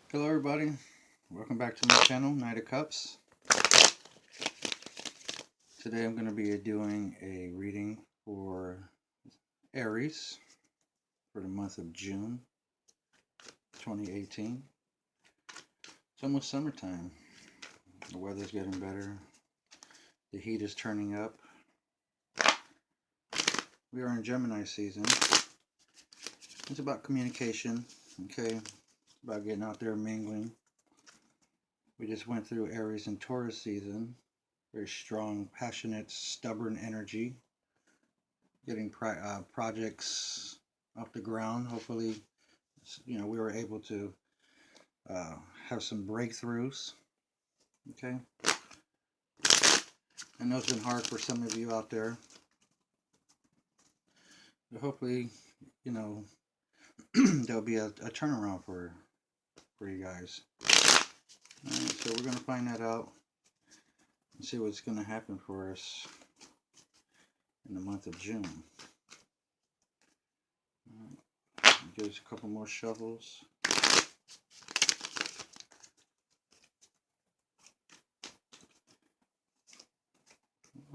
Hello everybody, welcome back to my channel, Knight of Cups. Today I'm going to be doing a reading for Aries for the month of June 2018. It's almost summertime. The weather's getting better. The heat is turning up. We are in Gemini season. It's about communication, okay? It's about getting out there mingling. We just went through Aries and Taurus season. Very strong, passionate, stubborn energy. Getting projects off the ground. Hopefully, we were able to have some breakthroughs. Okay. I know it's been hard for some of you out there. But hopefully, there'll be a turnaround for you guys. Alright, so we're going to find that out and see what's going to happen for us in the month of June. Give us a couple more shuffles.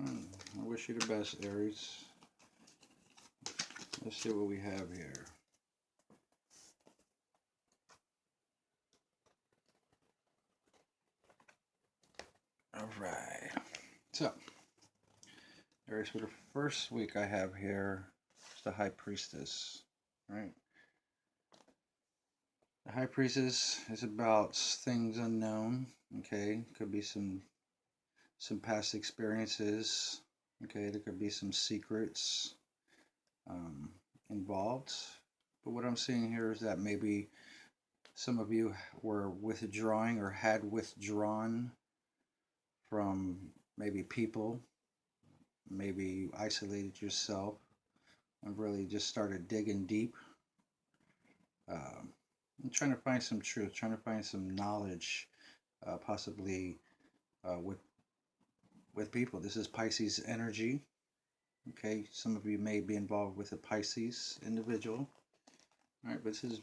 I wish you the best, Aries. Let's see what we have here. Alright. So, Aries, for the first week I have here is the High Priestess. Right? The High Priestess is about things unknown. Okay? Could be some past experiences. Okay? There could be some secrets involved. But what I'm seeing here is that maybe some of you were withdrawing or had withdrawn from maybe people. Maybe you isolated yourself and really just started digging deep. I'm trying to find some truth, trying to find some knowledge, possibly with people. This is Pisces energy. Okay, some of you may be involved with a Pisces individual. All right, but this is,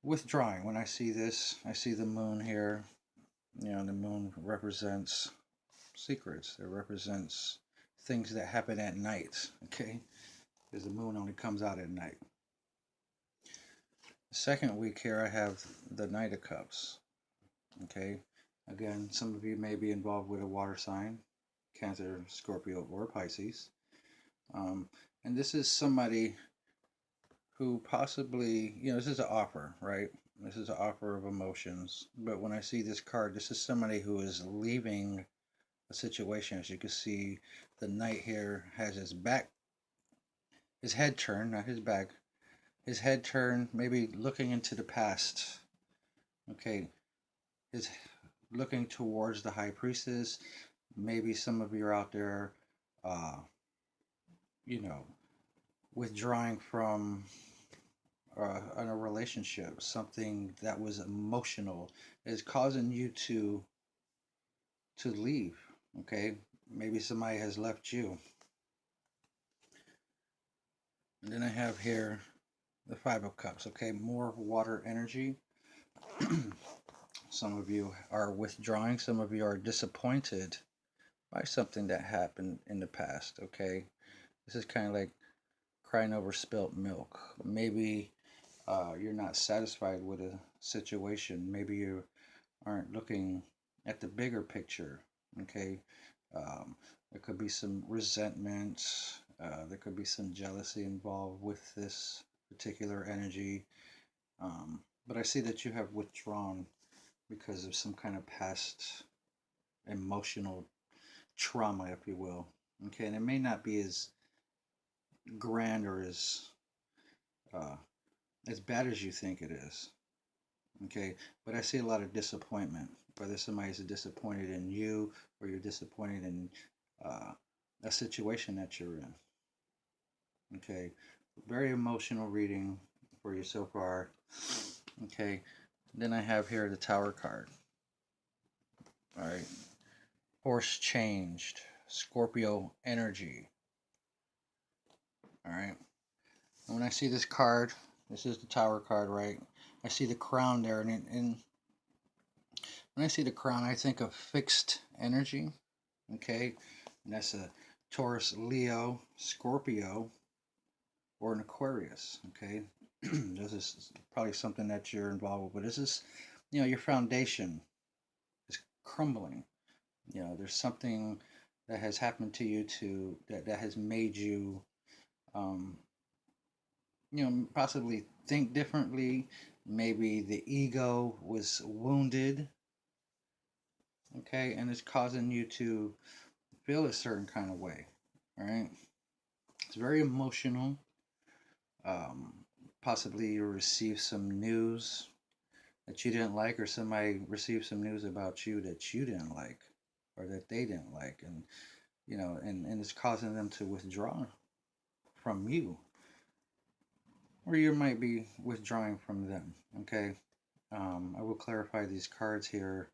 withdrawing. When I see this, I see the moon here. The moon represents secrets. It represents things that happen at night. Okay, because the moon only comes out at night. The second week here, I have the Knight of Cups. Okay, again, some of you may be involved with a water sign, Cancer, Scorpio, or Pisces. And this is somebody who possibly, this is an offer, right? This is an offer of emotions. But when I see this card, this is somebody who is leaving a situation. As you can see, the Knight here has his head turned, not his back, his head turned, maybe looking into the past. Okay, is looking towards the High Priestess. Maybe some of you are out there, withdrawing from in a relationship, something that was emotional is causing you to leave. Okay, maybe somebody has left you. And then I have here the Five of Cups. Okay, more water energy. Some of you are withdrawing. Some of you are disappointed by something that happened in the past. Okay, this is kind of like crying over spilt milk. Maybe you're not satisfied with a situation. Maybe you aren't looking at the bigger picture. Okay, there could be some resentment. There could be some jealousy involved with this particular energy. But I see that you have withdrawn because of some kind of past emotional trauma, if you will. Okay, and it may not be as grand or as bad as you think it is. Okay, but I see a lot of disappointment. Whether somebody's disappointed in you or you're disappointed in a situation that you're in. Okay, very emotional reading for you so far. Okay, then I have here the Tower card. All right, Horse changed, Scorpio energy. All right, and when I see this card, this is the Tower card, right? I see the crown there, and when I see the crown, I think of fixed energy. Okay, and that's a Taurus, Leo, Scorpio, or an Aquarius. Okay, this is probably something that you're involved with, but this is, your foundation is crumbling. There's something that has happened to you that has made you, um, possibly think differently. Maybe the ego was wounded, okay, and it's causing you to feel a certain kind of way. All right, it's very emotional. Um, Possibly you receive some news that you didn't like, or somebody received some news about you that you didn't like, or that they didn't like, and and it's causing them to withdraw from you, or you might be withdrawing from them. Okay, I will clarify these cards here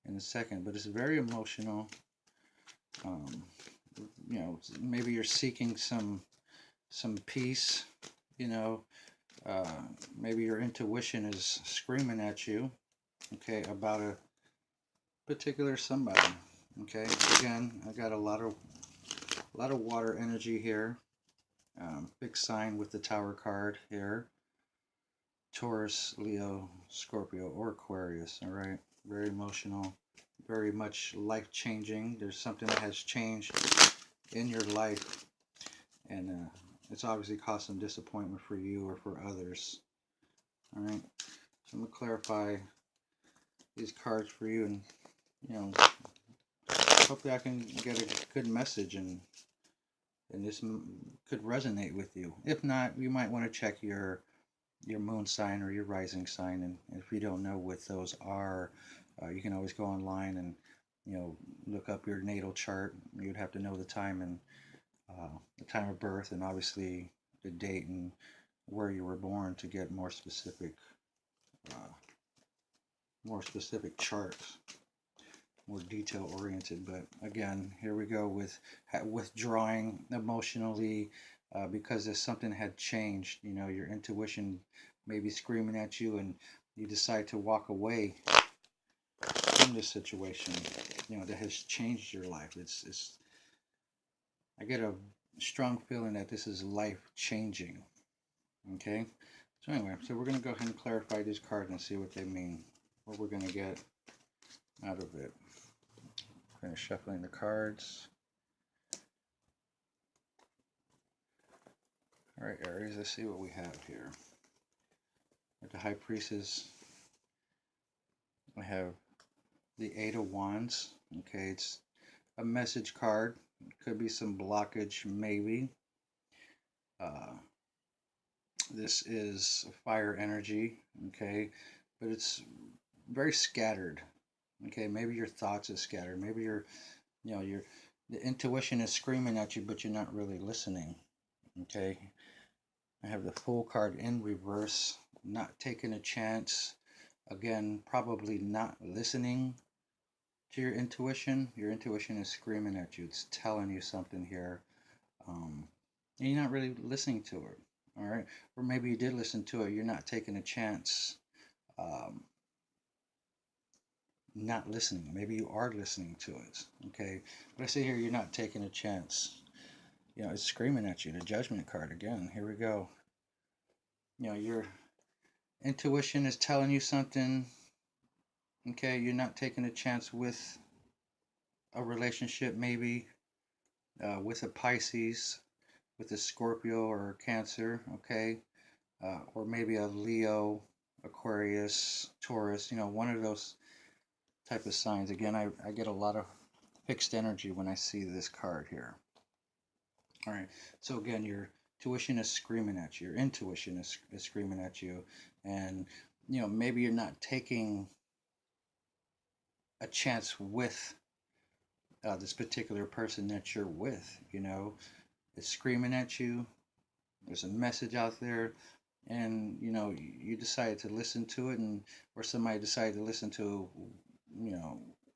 in a second, but it's very emotional. Um, Maybe you're seeking some peace. You know, uh, Maybe your intuition is screaming at you. Okay, about a particular somebody. Okay, again, I got a lot of water energy here. Big sign with the Tower card here. Taurus, Leo, Scorpio, or Aquarius. All right, very emotional, very much life changing. There's something that has changed in your life, and it's obviously caused some disappointment for you or for others. All right, so I'm gonna clarify these cards for you, and you know, hopefully I can get a good message, and this could resonate with you. If not, you might want to check your moon sign or your rising sign, and if you don't know what those are, you can always go online and look up your natal chart. You'd have to know the time of birth, and obviously the date and where you were born to get uh, more specific charts, more detail oriented. But again, here we go with withdrawing emotionally, because if something had changed, your intuition may be screaming at you, and you decide to walk away from this situation, that has changed your life. It's I get a strong feeling that this is life changing. Okay. So anyway, so we're gonna go ahead and clarify these cards and see what they mean, what we're gonna get out of it. Finish shuffling the cards. All right, Aries, let's see what we have here. With the High Priestess, we have the Eight of Wands. Okay, it's a message card. Could be some blockage, maybe. Uh, this is fire energy, okay, but it's very scattered. Okay, maybe your thoughts are scattered. Maybe your the intuition is screaming at you, but you're not really listening. Okay, I have the Fool card in reverse. Not taking a chance. Again, probably not listening to your intuition. Your intuition is screaming at you. It's telling you something here, and you're not really listening to it. All right, or maybe you did listen to it. You're not taking a chance. Um, Not listening. Maybe you are listening to it. Okay, but I see here you're not taking a chance. It's screaming at you. The Judgment card again. Here we go. Your intuition is telling you something. Okay, you're not taking a chance with a relationship, maybe with a Pisces, with a Scorpio or a Cancer. Okay, or maybe a Leo, Aquarius, Taurus. One of those type of signs. Again, I get a lot of fixed energy when I see this card here. All right. So again, your tuition is screaming at you. Your intuition is screaming at you, and maybe you're not taking a chance with this particular person that you're with. It's screaming at you. There's a message out there, and you decided to listen to it, and or somebody decided to listen to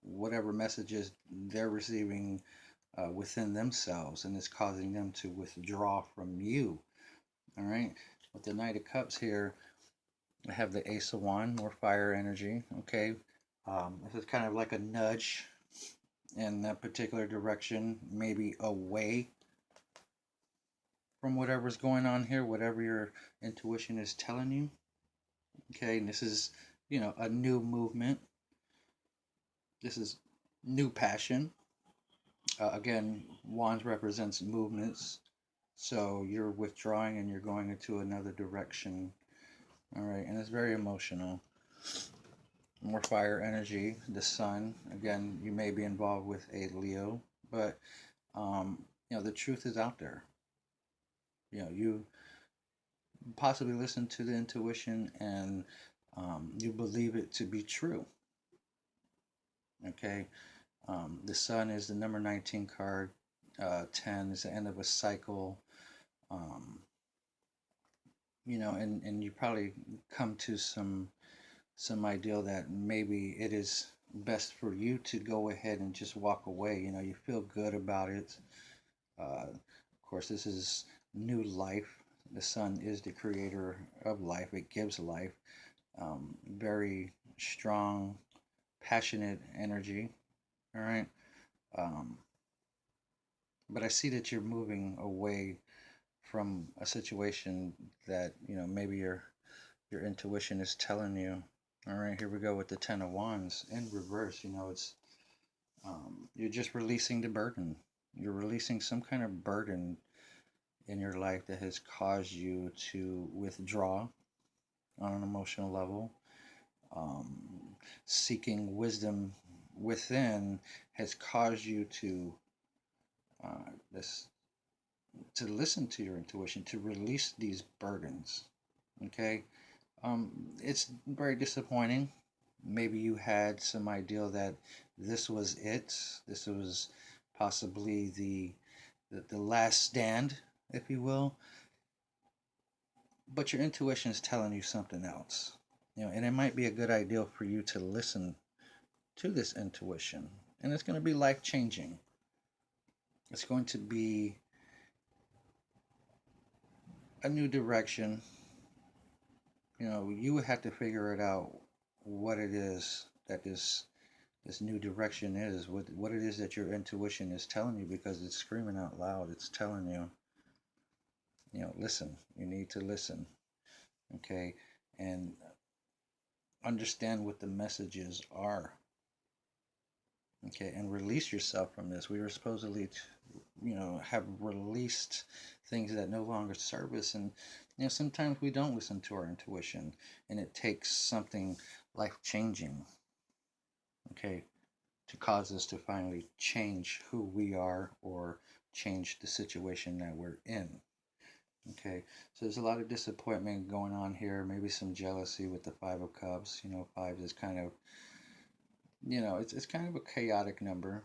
whatever messages they're receiving within themselves, and it's causing them to withdraw from you. All right, with the Knight of Cups here, I have the Ace of Wand, more fire energy. Okay, this is kind of like a nudge in that particular direction, maybe away from whatever's going on here, whatever your intuition is telling you. Okay, and this is, a new movement. This is new passion. Again, wands represents movements, so you're withdrawing and you're going into another direction. All right, and it's very emotional. More fire energy. The sun. Again, you may be involved with a Leo, but the truth is out there. You possibly listen to the intuition and you believe it to be true. Okay, the sun is the number 19 card. 10 is the end of a cycle. Um, and you probably come to some ideal that maybe it is best for you to go ahead and just walk away. You feel good about it. Of course, this is new life. The sun is the creator of life. It gives life. Very strong, passionate energy. All right. Um, but I see that you're moving away from a situation that maybe your intuition is telling you. All right, here we go with the Ten of Wands in reverse. It's you're just releasing the burden. You're releasing some kind of burden in your life that has caused you to withdraw on an emotional level. Um, Seeking wisdom within has caused you this to listen to your intuition, to release these burdens. Okay, it's very disappointing. Maybe you had some idea that this was it. This was possibly the last stand, if you will. But your intuition is telling you something else. And it might be a good idea for you to listen to this intuition. And it's going to be life changing. It's going to be a new direction. You would have to figure it out what it is that this new direction is, what it is that your intuition is telling you, because it's screaming out loud. It's telling you, listen. You need to listen, okay, and understand what the messages are, okay, and release yourself from this. We were supposedly, have released things that no longer serve us, and sometimes we don't listen to our intuition, and it takes something life changing, okay, to cause us to finally change who we are or change the situation that we're in. Okay, so there's a lot of disappointment going on here, maybe some jealousy with the Five of Cups. Five is kind of, it's kind of a chaotic number.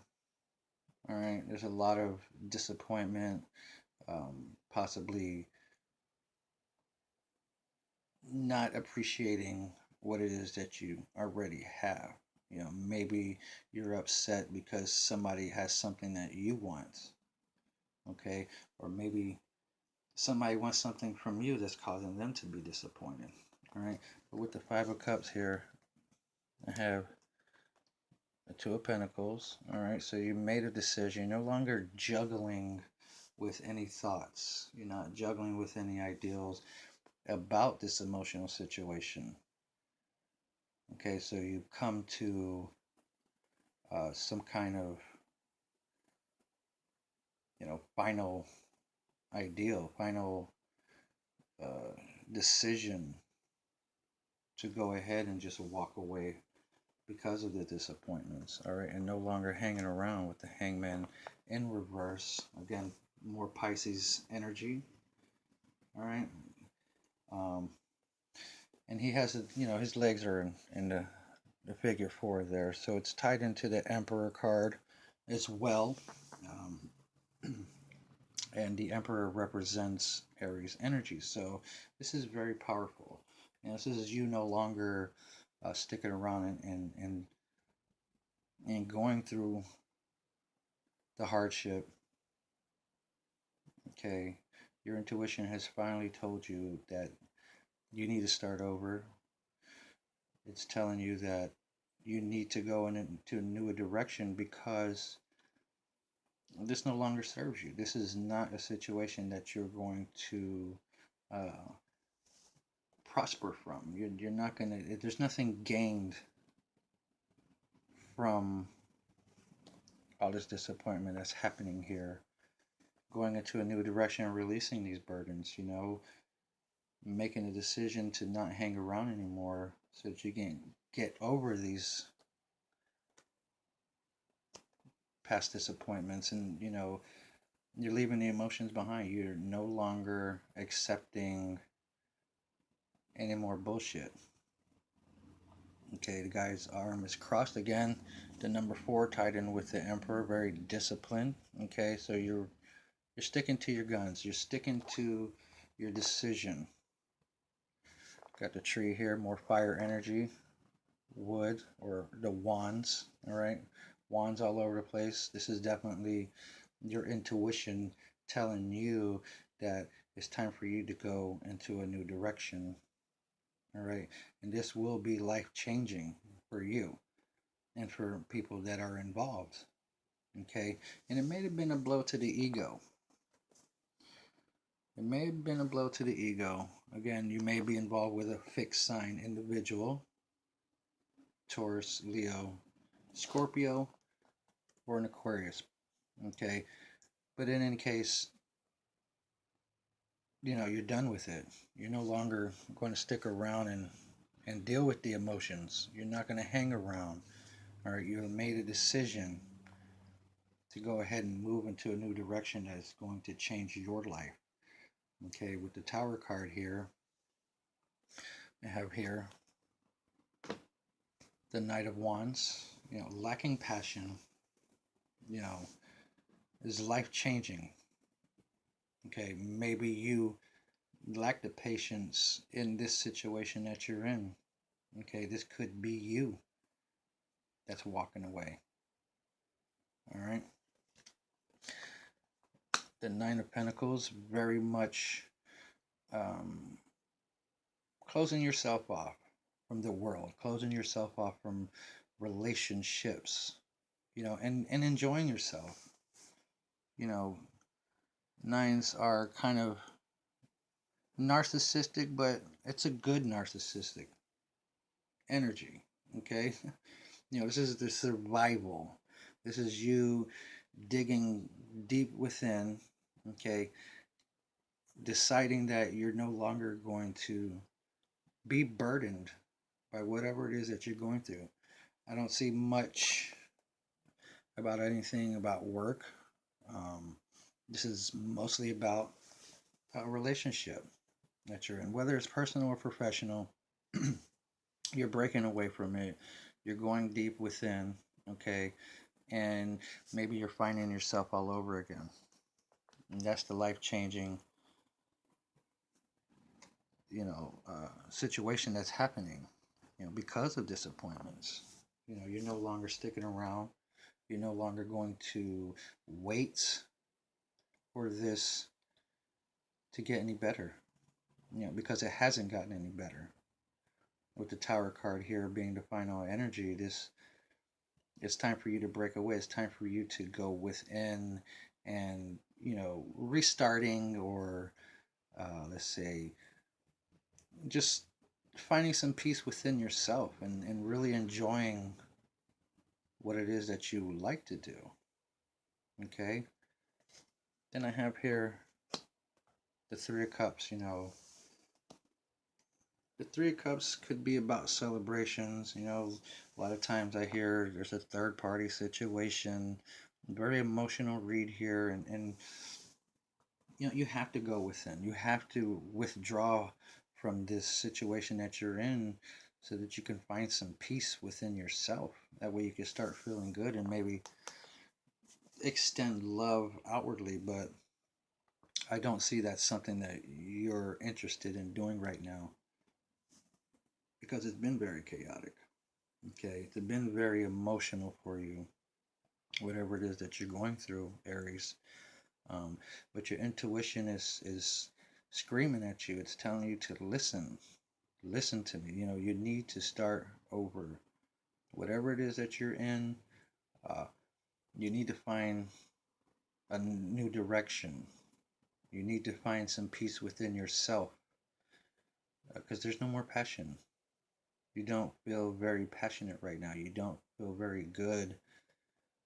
All right, there's a lot of disappointment, possibly not appreciating what it is that you already have. Maybe you're upset because somebody has something that you want, okay? Or maybe somebody wants something from you that's causing them to be disappointed, all right? But with the Five of Cups here, I have the Two of Pentacles, all right? So you made a decision. You're no longer juggling with any thoughts. You're not juggling with any ideals about this emotional situation. Okay, so you come to some kind of, final ideal, final uh, decision to go ahead and just walk away because of the disappointments, all right, and no longer hanging around with the Hangman in reverse. Again, more Pisces energy, all right. Um, and he has, his legs are in the figure four there, so it's tied into the Emperor card as well. Um, and the Emperor represents Aries energy, so this is very powerful. This is you no longer sticking around and going through the hardship. Okay, your intuition has finally told you that you need to start over. It's telling you that you need to go into a new direction because this no longer serves you. This is not a situation that you're going to uh, prosper from. You're not going to, there's nothing gained from all this disappointment that's happening here. Going into a new direction and releasing these burdens, making a decision to not hang around anymore so that you can get over these past disappointments and, you're leaving the emotions behind. You're no longer accepting any more bullshit. Okay, the guy's arm is crossed again. The number 4 tied in with the emperor, very disciplined. Okay, so you're sticking to your guns. You're sticking to your decision. Got the tree here, more fire energy, wood or the wands. All right, wands all over the place. This is definitely your intuition telling you that it's time for you to go into a new direction. All right, and this will be life changing for you and for people that are involved. Okay, and it may have been a blow to the ego. It may have been a blow to the ego. Again, you may be involved with a fixed sign individual, Taurus, Leo, Scorpio, or an Aquarius. Okay, but in any case, you're done with it. You're no longer going to stick around and deal with the emotions. You're not going to hang around. All right, you have made a decision to go ahead and move into a new direction that's going to change your life. Okay, with the Tower card here, I have here the Knight of Wands. Lacking passion, you know, is life changing. Okay, maybe you lack the patience in this situation that you're in. Okay, this could be you that's walking away. All right. The Nine of Pentacles, very much um, closing yourself off from the world, closing yourself off from relationships, and enjoying yourself. You know, nines are kind of narcissistic, but it's a good narcissistic energy. Okay. This is the survival. This is you digging deep within, okay, deciding that you're no longer going to be burdened by whatever it is that you're going through. I don't see much about anything about work. Um, this is mostly about a relationship that you're in, whether it's personal or professional. You're breaking away from it. You're going deep within, okay, and maybe you're finding yourself all over again. And that's the life changing, situation that's happening, because of disappointments. You're no longer sticking around. You're no longer going to wait for this to get any better, because it hasn't gotten any better. With the Tower card here being the final energy, it's time for you to break away. It's time for you to go within and, restarting or, let's say, just finding some peace within yourself and really enjoying what it is that you like to do. Okay. Then I have here the Three of Cups. The Three of Cups could be about celebrations. A lot of times I hear there's a third party situation. Very emotional read here, and you have to go within. You have to withdraw from this situation that you're in so that you can find some peace within yourself. That way you can start feeling good and maybe extend love outwardly. But I don't see that's something that you're interested in doing right now because it's been very chaotic. Okay, it's been very emotional for you, whatever it is that you're going through, Aries. But your intuition is screaming at you. It's telling you to listen. Listen to me. You need to start over. Whatever it is that you're in, uh, you need to find a new direction. You need to find some peace within yourself because there's no more passion. You don't feel very passionate right now. You don't feel very good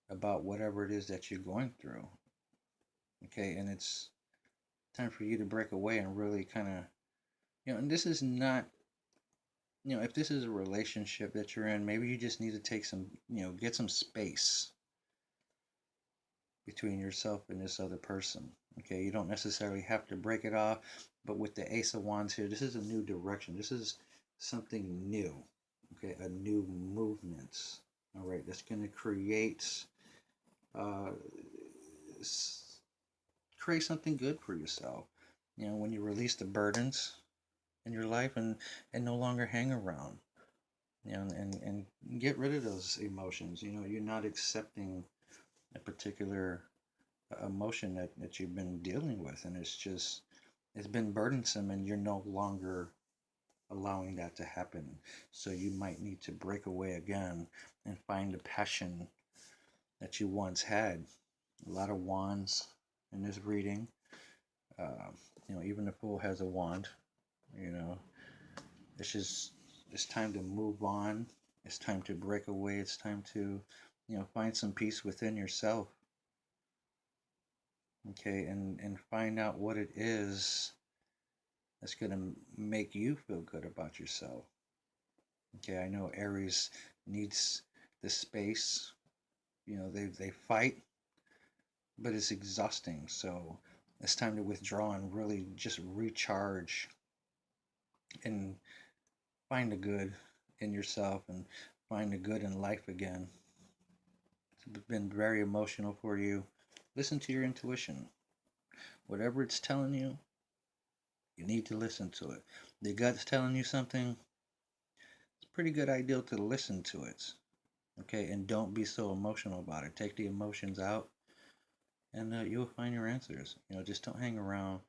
about whatever it is that you're going through. Okay, and it's time for you to break away and really kind of, and this is not, if this is a relationship that you're in, maybe you just need to take some, get some space between yourself and this other person. Okay, you don't necessarily have to break it off, but with the Ace of Wands here, this is a new direction. This is something new. Okay, a new movement. All right, that's going to uh, create something good for yourself. When you release the burdens in your life and no longer hang around. And get rid of those emotions. You're not accepting a particular emotion that you've been dealing with, and it's been burdensome, and you're no longer allowing that to happen. So you might need to break away again and find the passion that you once had. A lot of wands in this reading. uh, Even the fool has a wand. you know it's just, it's time to move on. It's time to break away. It's time to find some peace within yourself. Okay, and find out what it is that's going to make you feel good about yourself. Okay, I know Aries needs the space. They fight, but it's exhausting. So it's time to withdraw and really just recharge and find the good in yourself and find the good in life again. It's been very emotional for you. Listen to your intuition. Whatever it's telling you, you need to listen to it. The gut's telling you something, it's a pretty good idea to listen to it. Okay, and don't be so emotional about it. Take the emotions out, and you'll find your answers. Just don't hang around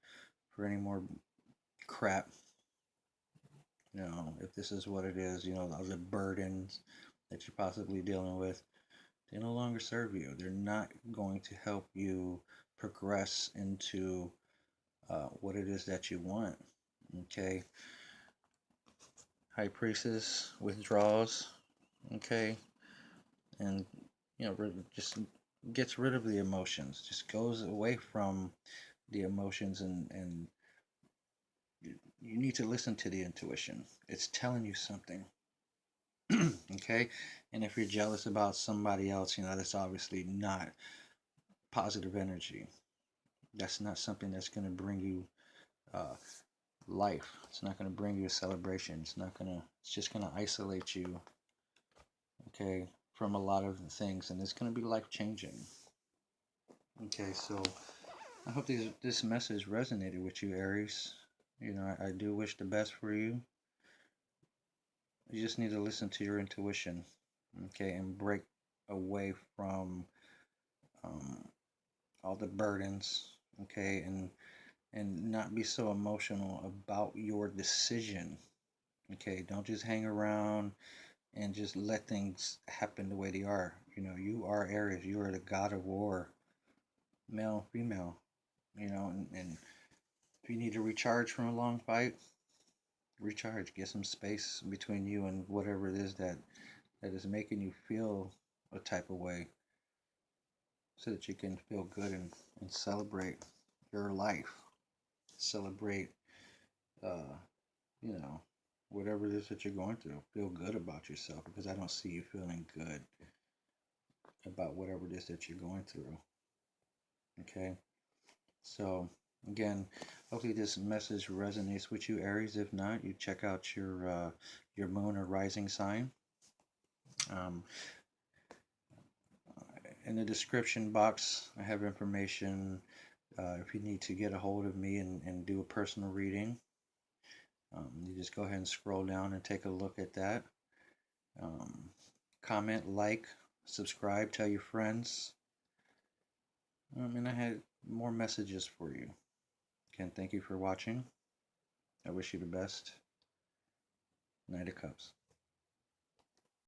for any more crap. If this is what it is, the burdens that you're possibly dealing with, they no longer serve you. They're not going to help you progress into what it is that you want. Okay, High Priestess withdraws. Okay, and just gets rid of the emotions. Just goes away from the emotions, and you need to listen to the intuition. It's telling you something. Okay, and if you're jealous about somebody else, that's obviously not positive energy. That's not something that's going to bring you uh, life. It's not going to bring you a celebration. It's just going to isolate you, okay, from a lot of things, and it's going to be life changing. Okay, so I hope this message resonated with you, Aries. I do wish the best for you. You just need to listen to your intuition, okay, and break away from um, all the burdens, okay, and not be so emotional about your decision. Okay, don't just hang around and just let things happen the way they are. You are Aries. You are the god of war, male, female. And if you need to recharge from a long fight, recharge. Get some space between you and whatever it is that is making you feel a type of way, so that you can feel good and celebrate your life. Celebrate, uh, you know, whatever it is that you're going through. Feel good about yourself, because I don't see you feeling good about whatever it is that you're going through. Okay? So, again, hopefully this message resonates with you, Aries. If not, you check out your moon or rising sign. Um, in the description box, I have information if you need to get a hold of me and do a personal reading. You just go ahead and scroll down and take a look at that. Um, Comment, like, subscribe, tell your friends. And I had more messages for you. Again, thank you for watching. I wish you the best. Knight of Cups.